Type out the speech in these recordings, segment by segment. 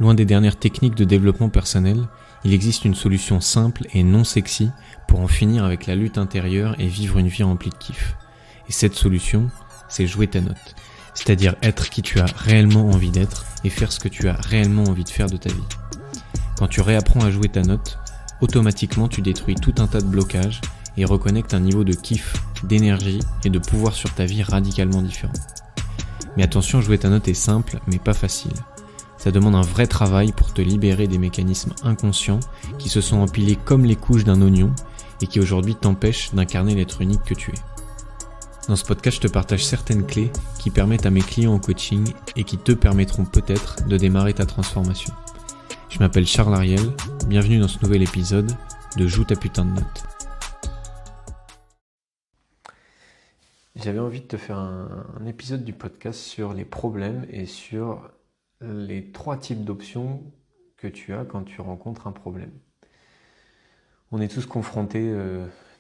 Loin des dernières techniques de développement personnel, il existe une solution simple et non sexy pour en finir avec la lutte intérieure et vivre une vie remplie de kiff. Et cette solution, c'est jouer ta note. C'est-à-dire être qui tu as réellement envie d'être et faire ce que tu as réellement envie de faire de ta vie. Quand tu réapprends à jouer ta note, automatiquement tu détruis tout un tas de blocages et reconnectes un niveau de kiff, d'énergie et de pouvoir sur ta vie radicalement différent. Mais attention, jouer ta note est simple mais pas facile. Ça demande un vrai travail pour te libérer des mécanismes inconscients qui se sont empilés comme les couches d'un oignon et qui aujourd'hui t'empêchent d'incarner l'être unique que tu es. Dans ce podcast, je te partage certaines clés qui permettent à mes clients en coaching et qui te permettront peut-être de démarrer ta transformation. Je m'appelle Charles Ariel, bienvenue dans ce nouvel épisode de Joue ta putain de note. J'avais envie de te faire un épisode du podcast sur les problèmes et sur les 3 types d'options que tu as quand tu rencontres un problème. On est tous confrontés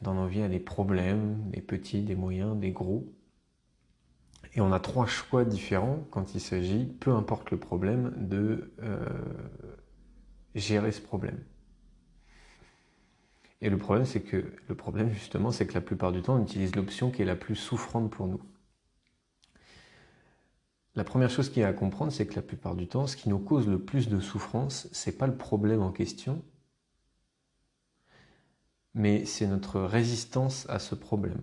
dans nos vies à des problèmes, des petits, des moyens, des gros. Et on a 3 choix différents quand il s'agit, peu importe le problème, de gérer ce problème. Et le problème justement, c'est que la plupart du temps, on utilise l'option qui est la plus souffrante pour nous. La première chose qu'il y a à comprendre, c'est que la plupart du temps, ce qui nous cause le plus de souffrance, c'est pas le problème en question, mais c'est notre résistance à ce problème.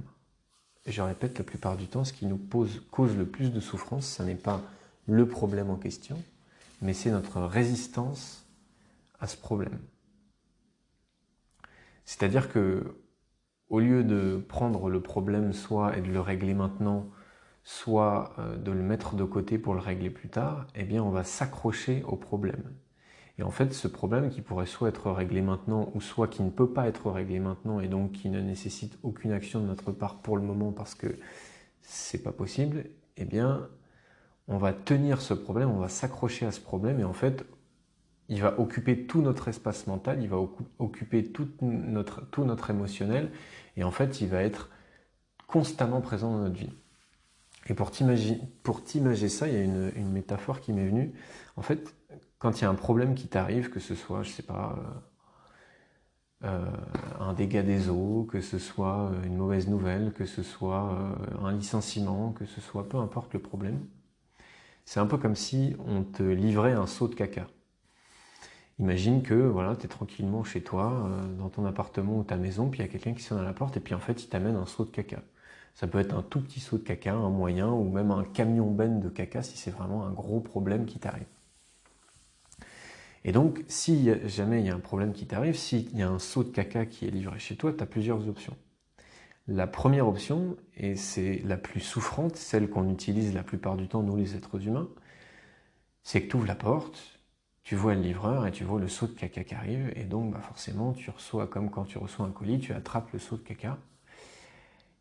Et je répète, la plupart du temps, ce qui nous cause le plus de souffrance, ce n'est pas le problème en question, mais c'est notre résistance à ce problème. C'est-à-dire que, au lieu de prendre le problème soit et de le régler maintenant, soit de le mettre de côté pour le régler plus tard, eh bien on va s'accrocher au problème. Et en fait, ce problème qui pourrait soit être réglé maintenant, ou soit qui ne peut pas être réglé maintenant, et donc qui ne nécessite aucune action de notre part pour le moment parce que c'est pas possible, eh bien on va tenir ce problème, on va s'accrocher à ce problème, et en fait, il va occuper tout notre espace mental, il va occuper tout notre émotionnel, et en fait, il va être constamment présent dans notre vie. Et pour t'imager ça, il y a une métaphore qui m'est venue. En fait, quand il y a un problème qui t'arrive, que ce soit, je sais pas, un dégât des eaux, que ce soit une mauvaise nouvelle, que ce soit un licenciement, que ce soit peu importe le problème, c'est un peu comme si on te livrait un seau de caca. Imagine que voilà, tu es tranquillement chez toi, dans ton appartement ou ta maison, puis il y a quelqu'un qui sonne à la porte et puis en fait il t'amène un seau de caca. Ça peut être un tout petit seau de caca, un moyen, ou même un camion-benne de caca si c'est vraiment un gros problème qui t'arrive. Et donc, si jamais il y a un problème qui t'arrive, s'il y a un seau de caca qui est livré chez toi, tu as plusieurs options. La première option, et c'est la plus souffrante, celle qu'on utilise la plupart du temps, nous les êtres humains, c'est que tu ouvres la porte, tu vois le livreur et tu vois le seau de caca qui arrive, et donc forcément, tu reçois, comme quand tu reçois un colis, tu attrapes le seau de caca.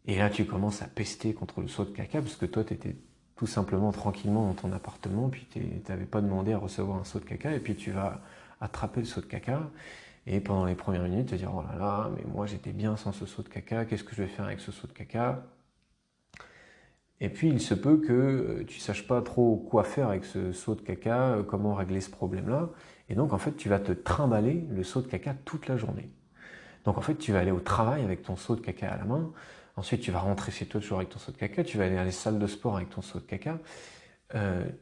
Et là, tu commences à pester contre le seau de caca, parce que toi, tu étais tout simplement tranquillement dans ton appartement, puis tu n'avais pas demandé à recevoir un seau de caca, et puis tu vas attraper le seau de caca, et pendant les premières minutes, te dire « Oh là là, mais moi j'étais bien sans ce seau de caca, qu'est-ce que je vais faire avec ce seau de caca ?» Et puis il se peut que tu ne saches pas trop quoi faire avec ce seau de caca, comment régler ce problème-là, et donc en fait, tu vas te trimballer le seau de caca toute la journée. Donc en fait, tu vas aller au travail avec ton seau de caca à la main. Ensuite, tu vas rentrer chez toi toujours avec ton seau de caca. Tu vas aller à la salle de sport avec ton seau de caca.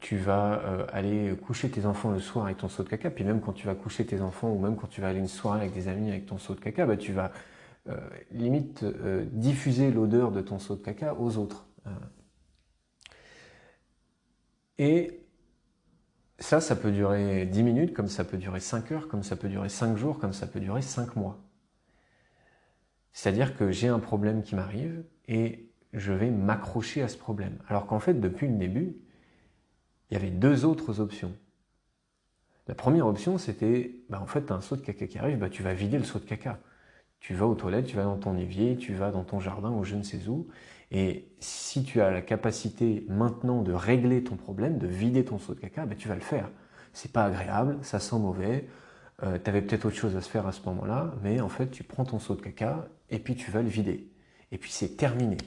Tu vas aller coucher tes enfants le soir avec ton seau de caca. Puis même quand tu vas coucher tes enfants ou même quand tu vas aller une soirée avec des amis avec ton seau de caca, tu vas limite diffuser l'odeur de ton seau de caca aux autres. Et ça peut durer 10 minutes, comme ça peut durer 5 heures, comme ça peut durer 5 jours, comme ça peut durer 5 mois. C'est-à-dire que j'ai un problème qui m'arrive et je vais m'accrocher à ce problème. Alors qu'en fait, depuis le début, il y avait 2 autres options. La première option, c'était, en fait, tu as un seau de caca qui arrive, tu vas vider le seau de caca. Tu vas aux toilettes, tu vas dans ton évier, tu vas dans ton jardin ou je ne sais où. Et si tu as la capacité maintenant de régler ton problème, de vider ton seau de caca, tu vas le faire. C'est pas agréable, ça sent mauvais, tu avais peut-être autre chose à se faire à ce moment-là, mais en fait, tu prends ton seau de caca et puis tu vas le vider. Et puis c'est terminé.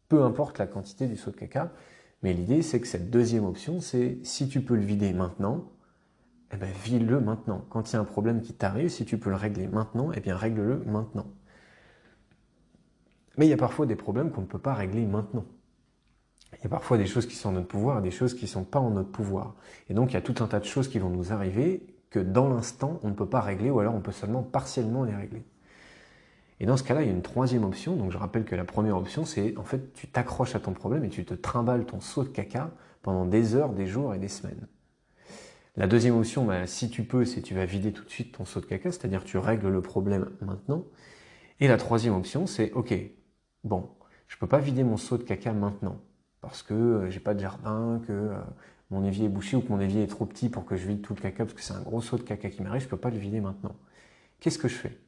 Peu importe la quantité du seau de caca, Mais l'idée, c'est que cette deuxième option, c'est si tu peux le vider maintenant, eh ben, vide-le maintenant. Quand il y a un problème qui t'arrive, si tu peux le régler maintenant, eh bien, règle-le maintenant. Mais il y a parfois des problèmes qu'on ne peut pas régler maintenant. Il y a parfois des choses qui sont en notre pouvoir et des choses qui ne sont pas en notre pouvoir. Et donc, il y a tout un tas de choses qui vont nous arriver que dans l'instant, on ne peut pas régler ou alors on peut seulement partiellement les régler. Et dans ce cas-là, il y a une troisième option. Donc, je rappelle que la première option, c'est en fait, tu t'accroches à ton problème et tu te trimbales ton seau de caca pendant des heures, des jours et des semaines. La deuxième option, bah, si tu peux, c'est tu vas vider tout de suite ton seau de caca, c'est-à-dire tu règles le problème maintenant. Et la troisième option, c'est ok, bon, je ne peux pas vider mon seau de caca maintenant parce que j'ai pas de jardin, que mon évier est bouché ou que mon évier est trop petit pour que je vide tout le caca parce que c'est un gros seau de caca qui m'arrive, je ne peux pas le vider maintenant. Qu'est-ce que je fais?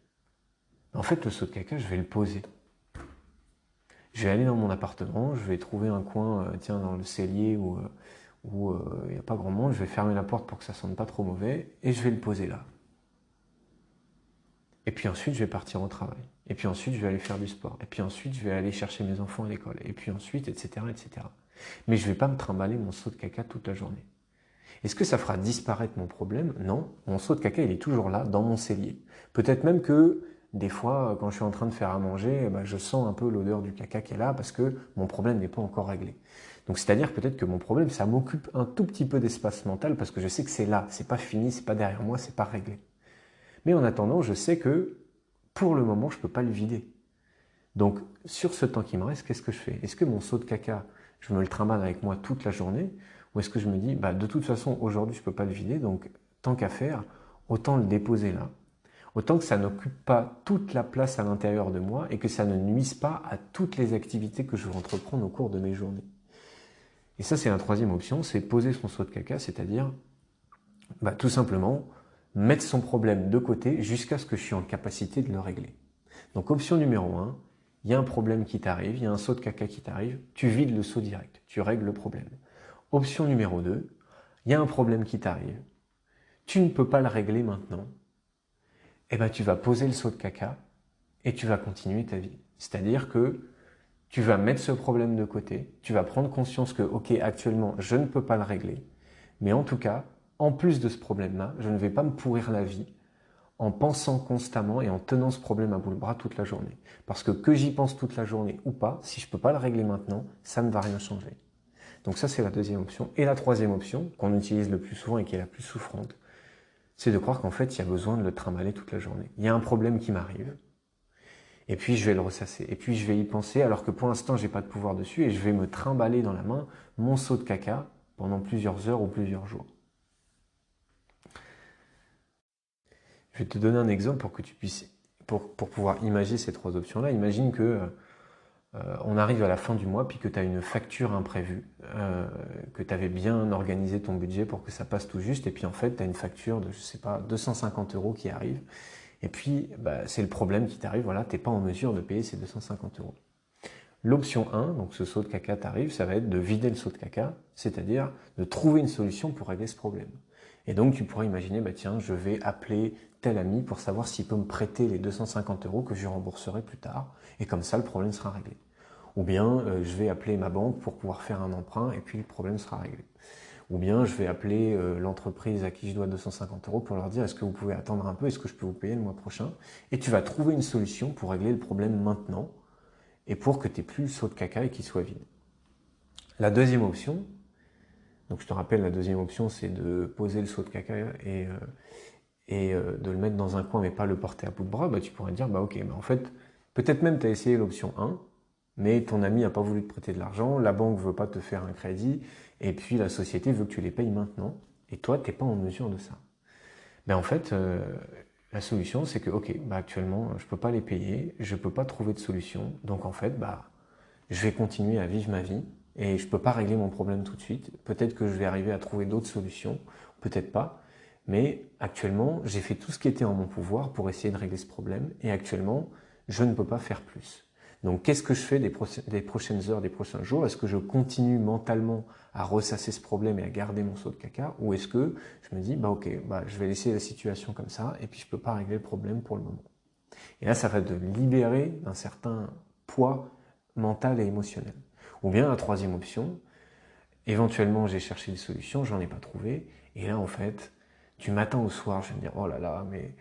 En fait, le seau de caca, je vais le poser. Je vais aller dans mon appartement, je vais trouver un coin, tiens, dans le cellier où il n'y a pas grand monde, je vais fermer la porte pour que ça ne sente pas trop mauvais et je vais le poser là. Et puis ensuite, je vais partir au travail. Et puis ensuite, je vais aller faire du sport. Et puis ensuite, je vais aller chercher mes enfants à l'école. Et puis ensuite, etc., etc. Mais je ne vais pas me trimballer mon seau de caca toute la journée. Est-ce que ça fera disparaître mon problème? Non. Mon seau de caca, il est toujours là, dans mon cellier. Peut-être même que des fois, quand je suis en train de faire à manger, je sens un peu l'odeur du caca qui est là parce que mon problème n'est pas encore réglé. Donc c'est-à-dire peut-être que mon problème, ça m'occupe un tout petit peu d'espace mental parce que je sais que c'est là, c'est pas fini, c'est pas derrière moi, c'est pas réglé. Mais en attendant, je sais que pour le moment, je ne peux pas le vider. Donc, sur ce temps qui me reste, qu'est-ce que je fais? Est-ce que mon seau de caca, je me le trimballe avec moi toute la journée? Ou est-ce que je me dis, de toute façon, aujourd'hui, je ne peux pas le vider, donc tant qu'à faire, autant le déposer là. Autant que ça n'occupe pas toute la place à l'intérieur de moi et que ça ne nuise pas à toutes les activités que je vais entreprendre au cours de mes journées. Et ça, c'est la troisième option, c'est poser son seau de caca, c'est-à-dire tout simplement mettre son problème de côté jusqu'à ce que je suis en capacité de le régler. Donc option numéro 1, il y a un problème qui t'arrive, il y a un seau de caca qui t'arrive, tu vides le seau direct, tu règles le problème. Option numéro 2, il y a un problème qui t'arrive, tu ne peux pas le régler maintenant, et tu vas poser le seau de caca et tu vas continuer ta vie. C'est-à-dire que tu vas mettre ce problème de côté, tu vas prendre conscience que, ok, actuellement, je ne peux pas le régler, mais en tout cas, en plus de ce problème-là, je ne vais pas me pourrir la vie en pensant constamment et en tenant ce problème à bout le bras toute la journée. Parce que j'y pense toute la journée ou pas, si je ne peux pas le régler maintenant, ça ne va rien changer. Donc ça, c'est la deuxième option. Et la troisième option, qu'on utilise le plus souvent et qui est la plus souffrante, c'est de croire qu'en fait, il y a besoin de le trimballer toute la journée. Il y a un problème qui m'arrive, et puis je vais le ressasser, et puis je vais y penser, alors que pour l'instant, je n'ai pas de pouvoir dessus, et je vais me trimballer dans la main mon seau de caca pendant plusieurs heures ou plusieurs jours. Je vais te donner un exemple pour que tu puisses, pour pouvoir imaginer ces trois options-là. Imagine que on arrive à la fin du mois puis que tu as une facture imprévue, que tu avais bien organisé ton budget pour que ça passe tout juste, et puis en fait tu as une facture de, je sais pas, 250 € qui arrive, et puis c'est le problème qui t'arrive, voilà, tu n'es pas en mesure de payer ces 250 €. L'option 1, donc ce seau de caca t'arrive, ça va être de vider le seau de caca, c'est-à-dire de trouver une solution pour régler ce problème. Et donc tu pourrais imaginer, tiens, je vais appeler tel ami pour savoir s'il peut me prêter les 250 € que je rembourserai plus tard, et comme ça le problème sera réglé. Ou bien je vais appeler ma banque pour pouvoir faire un emprunt et puis le problème sera réglé. Ou bien je vais appeler l'entreprise à qui je dois 250 € pour leur dire est-ce que vous pouvez attendre un peu, est-ce que je peux vous payer le mois prochain? Et tu vas trouver une solution pour régler le problème maintenant et pour que tu n'aies plus le seau de caca et qu'il soit vide. La deuxième option, donc je te rappelle, la deuxième option c'est de poser le seau de caca et de le mettre dans un coin mais pas le porter à bout de bras. Tu pourrais dire ok, en fait peut-être même tu as essayé l'option 1, mais ton ami n'a pas voulu te prêter de l'argent, la banque ne veut pas te faire un crédit, et puis la société veut que tu les payes maintenant, et toi, tu n'es pas en mesure de ça. En fait, la solution, c'est que, ok, actuellement, je ne peux pas les payer, je ne peux pas trouver de solution, donc en fait, je vais continuer à vivre ma vie, et je ne peux pas régler mon problème tout de suite. Peut-être que je vais arriver à trouver d'autres solutions, peut-être pas, mais actuellement, j'ai fait tout ce qui était en mon pouvoir pour essayer de régler ce problème, et actuellement, je ne peux pas faire plus. Donc, qu'est-ce que je fais des prochaines heures, des prochains jours? Est-ce que je continue mentalement à ressasser ce problème et à garder mon seau de caca? Ou est-ce que je me dis, ok, je vais laisser la situation comme ça et puis je ne peux pas régler le problème pour le moment. Et là, ça va te libérer d'un certain poids mental et émotionnel. Ou bien la troisième option, Éventuellement, j'ai cherché des solutions, j'en ai pas trouvé. Et là, en fait, du matin au soir, je vais me dire, oh là là, mais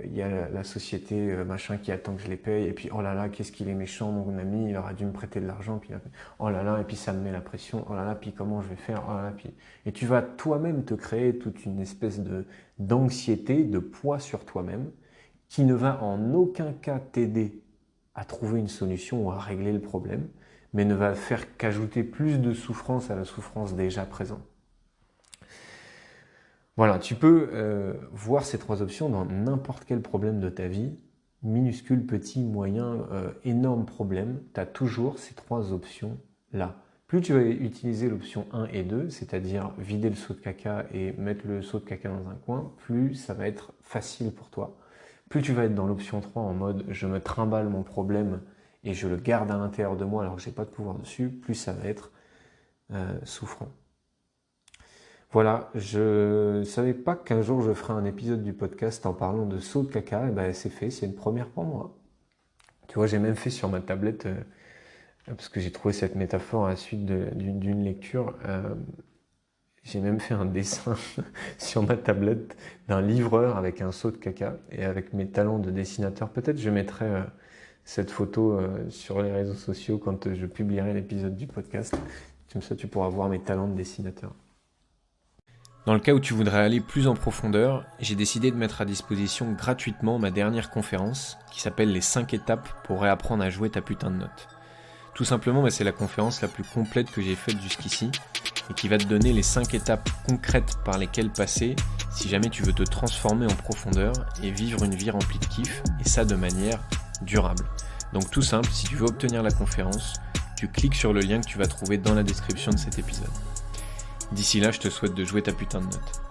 il y a la société machin qui attend que je les paye. Et puis, oh là là, qu'est-ce qu'il est méchant, mon ami, il aurait dû me prêter de l'argent. Puis, oh là là, et puis ça me met la pression. Oh là là, puis comment je vais faire? Oh là là, puis... Et tu vas toi-même te créer toute une espèce d'anxiété, de poids sur toi-même, qui ne va en aucun cas t'aider à trouver une solution ou à régler le problème, mais ne va faire qu'ajouter plus de souffrance à la souffrance déjà présente. Voilà, tu peux voir ces 3 options dans n'importe quel problème de ta vie, minuscule, petit, moyen, énorme problème, tu as toujours ces 3 options-là. Plus tu vas utiliser l'option 1 et 2, c'est-à-dire vider le seau de caca et mettre le seau de caca dans un coin, plus ça va être facile pour toi. Plus tu vas être dans l'option 3 en mode je me trimballe mon problème et je le garde à l'intérieur de moi alors que je n'ai pas de pouvoir dessus, plus ça va être souffrant. Voilà, je ne savais pas qu'un jour je ferais un épisode du podcast en parlant de seau de caca, et ben c'est fait, c'est une première pour moi. Tu vois, j'ai même fait sur ma tablette, parce que j'ai trouvé cette métaphore à la suite d'une lecture, j'ai même fait un dessin sur ma tablette d'un livreur avec un seau de caca et avec mes talents de dessinateur. Peut-être je mettrai cette photo sur les réseaux sociaux quand je publierai l'épisode du podcast. Comme ça, tu pourras voir mes talents de dessinateur. Dans le cas où tu voudrais aller plus en profondeur, j'ai décidé de mettre à disposition gratuitement ma dernière conférence qui s'appelle les 5 étapes pour réapprendre à jouer ta putain de note. Tout simplement, c'est la conférence la plus complète que j'ai faite jusqu'ici et qui va te donner les 5 étapes concrètes par lesquelles passer si jamais tu veux te transformer en profondeur et vivre une vie remplie de kiff, et ça de manière durable. Donc tout simple, si tu veux obtenir la conférence, tu cliques sur le lien que tu vas trouver dans la description de cet épisode. D'ici là, je te souhaite de jouer ta putain de note.